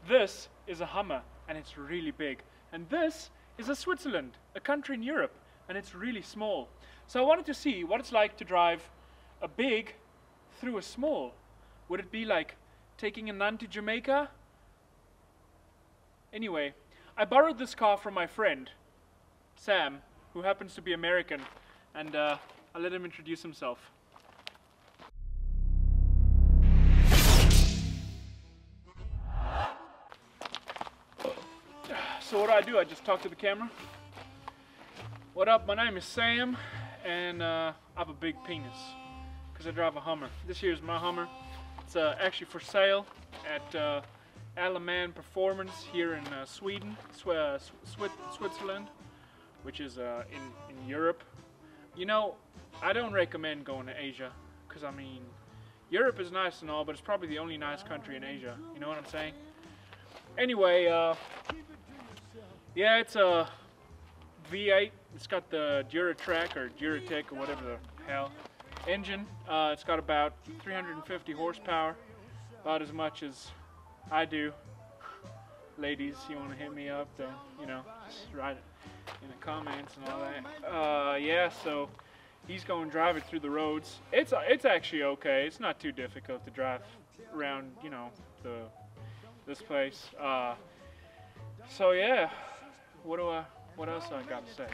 This is a Hummer, and it's really big. And this is a Switzerland, a country in Europe, and it's really small. So I wanted to see what it's like to drive a big through a small. Would it be like taking a nun to Jamaica? Anyway, I borrowed this car from my friend, Sam, who happens to be American, and I'll let him introduce himself. So what do? I just talk to the camera. What up? My name is Sam, and I have a big penis because I drive a Hummer. This here is my Hummer. It's actually for sale at Alaman Performance here in Sweden, Switzerland, which is in Europe. You know, I don't recommend going to Asia because I mean, Europe is nice and all, but it's probably the only nice country in Asia. You know what I'm saying? Anyway, yeah, it's a V8. It's got the Duratrack or Duratec or whatever the hell engine. It's got about 350 horsepower, about as much as I do. Ladies, you want to hit me up, then, you know, just write it in the comments and all that. Yeah, so he's going to drive it through the roads. It's actually okay. It's not too difficult to drive around, you know, this place. So yeah, what else I got to say?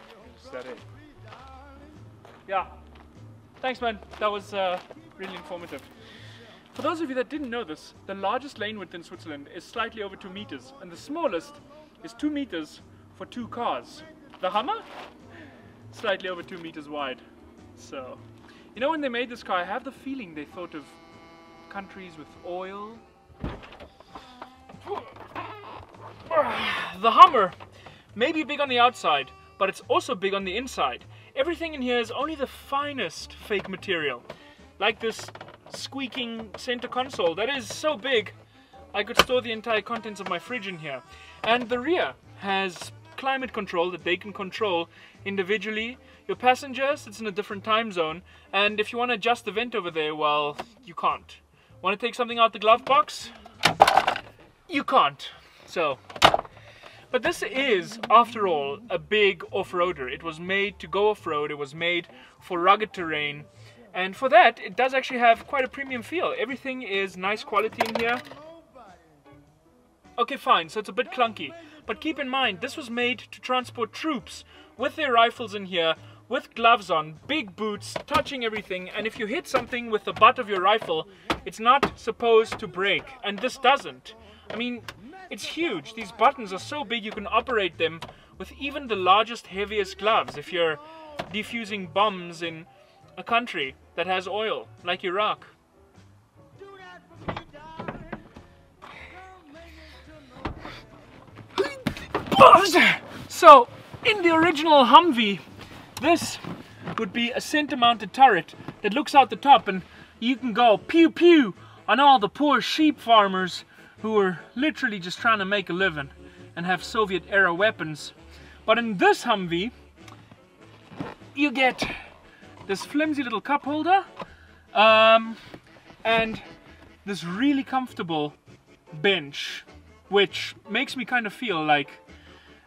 Is that it? Yeah. Thanks, man. That was really informative. For those of you that didn't know this, the largest lane width in Switzerland is slightly over 2 meters, and the smallest is 2 meters for 2 cars. The Hummer? Slightly over 2 meters wide. So, you know, when they made this car, I have the feeling they thought of countries with oil. The Hummer may be big on the outside, but it's also big on the inside. Everything in here is only the finest fake material. Like this squeaking center console that is so big I could store the entire contents of my fridge in here. And the rear has climate control that they can control individually. Your passengers, it's in a different time zone, and if you want to adjust the vent over there, well, you can't. Want to take something out the glove box? You can't. So, but this is, after all, a big off-roader. It was made to go off-road, it was made for rugged terrain, and for that, it does actually have quite a premium feel. Everything is nice quality in here. Okay, fine, so it's a bit clunky, but keep in mind, this was made to transport troops with their rifles in here, with gloves on, big boots, touching everything, and if you hit something with the butt of your rifle, it's not supposed to break, and this doesn't. I mean, it's huge. These buttons are so big you can operate them with even the largest, heaviest gloves if you're defusing bombs in a country that has oil, like Iraq. So, in the original Humvee, this would be a center-mounted turret that looks out the top, and you can go pew pew on all the poor sheep farmers who are literally just trying to make a living and have Soviet-era weapons. But in this Humvee, you get this flimsy little cup holder and this really comfortable bench, which makes me kind of feel like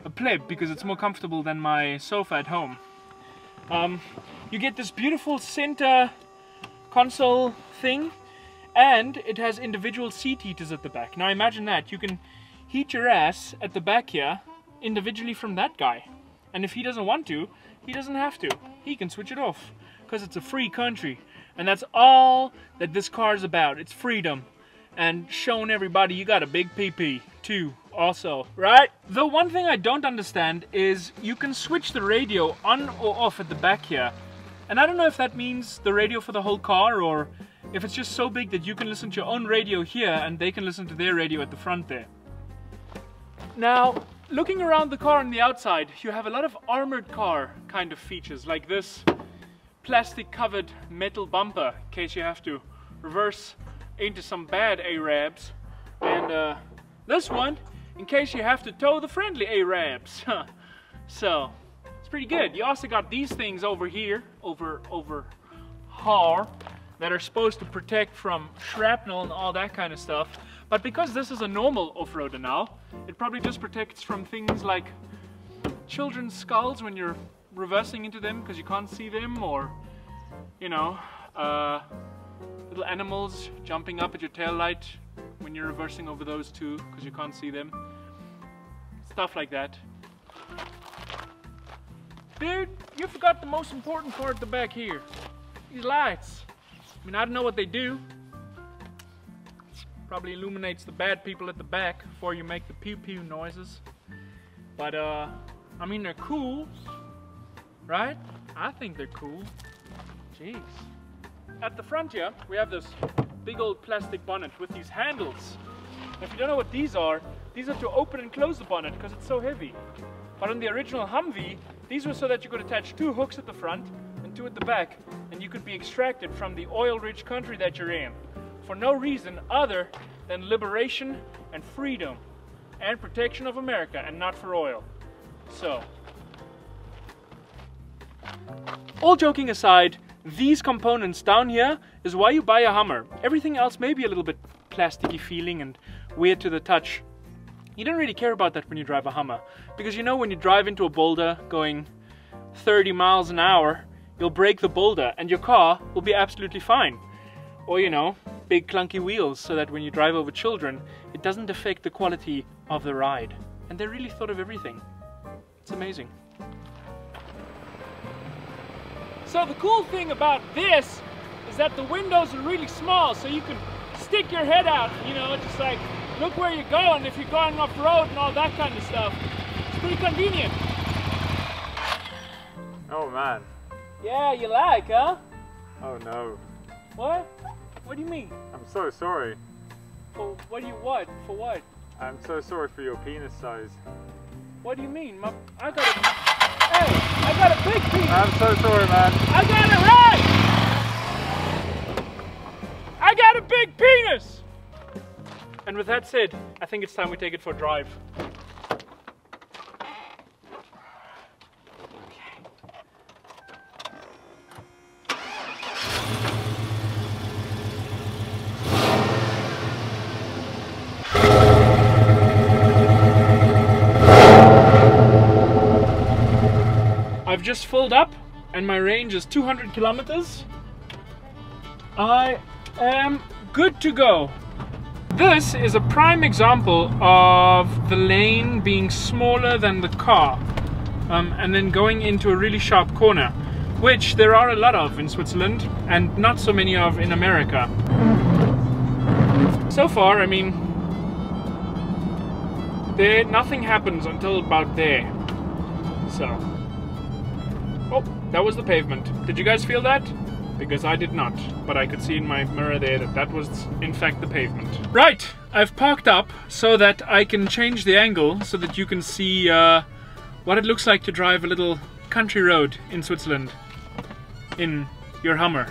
a pleb because it's more comfortable than my sofa at home. You get this beautiful center console thing, and it has individual seat heaters at the back. Now imagine that. You can heat your ass at the back here individually from that guy. And if he doesn't want to, he doesn't have to. He can switch it off. Because it's a free country. And that's all that this car is about. It's freedom. And showing everybody you got a big PP too, also, right? The one thing I don't understand is you can switch the radio on or off at the back here. And I don't know if that means the radio for the whole car, or if it's just so big that you can listen to your own radio here and they can listen to their radio at the front there. Now, looking around the car on the outside, you have a lot of armored car kind of features, like this plastic covered metal bumper in case you have to reverse into some bad Arabs, and this one in case you have to tow the friendly Arabs. So it's pretty good. You also got these things over here, over here, that are supposed to protect from shrapnel and all that kind of stuff. But because this is a normal off-roader now, it probably just protects from things like children's skulls when you're reversing into them because you can't see them, or, you know, little animals jumping up at your tail light when you're reversing over those two because you can't see them. Stuff like that. Dude, you forgot the most important part at the back here. These lights. I mean, I don't know what they do. Probably illuminates the bad people at the back before you make the pew pew noises. But I mean, they're cool, right? I think they're cool. Jeez. At the front here, we have this big old plastic bonnet with these handles. If you don't know what these are to open and close the bonnet because it's so heavy. But on the original Humvee, these were so that you could attach 2 hooks at the front and 2 at the back, and you could be extracted from the oil-rich country that you're in for no reason other than liberation and freedom and protection of America, and not for oil. So, all joking aside, these components down here is why you buy a Hummer. Everything else may be a little bit plasticky feeling and weird to the touch. You don't really care about that when you drive a Hummer, because you know when you drive into a boulder going 30 miles an hour, you'll break the boulder and your car will be absolutely fine. Or, you know, big clunky wheels so that when you drive over children, it doesn't affect the quality of the ride. And they really thought of everything. It's amazing. So the cool thing about this is that the windows are really small, so you can stick your head out, you know, just like look where you're going if you're going off road and all that kind of stuff. It's pretty convenient. Oh man. Yeah, you like, huh? Oh no. What? What do you mean? I'm so sorry. For what do you what? For what? I'm so sorry for your penis size. What do you mean? I got a... Hey, I got a big penis! I'm so sorry, man. I got a head! I got a big penis! And with that said, I think it's time we take it for a drive. I've just filled up and my range is 200 kilometers. I am good to go. This is a prime example of the lane being smaller than the car and then going into a really sharp corner, which there are a lot of in Switzerland and not so many of in America. So far, I mean, nothing happens until about there. So, oh, that was the pavement. Did you guys feel that? Because I did not, but I could see in my mirror there that that was in fact the pavement. Right, I've parked up so that I can change the angle so that you can see what it looks like to drive a little country road in Switzerland in your Hummer.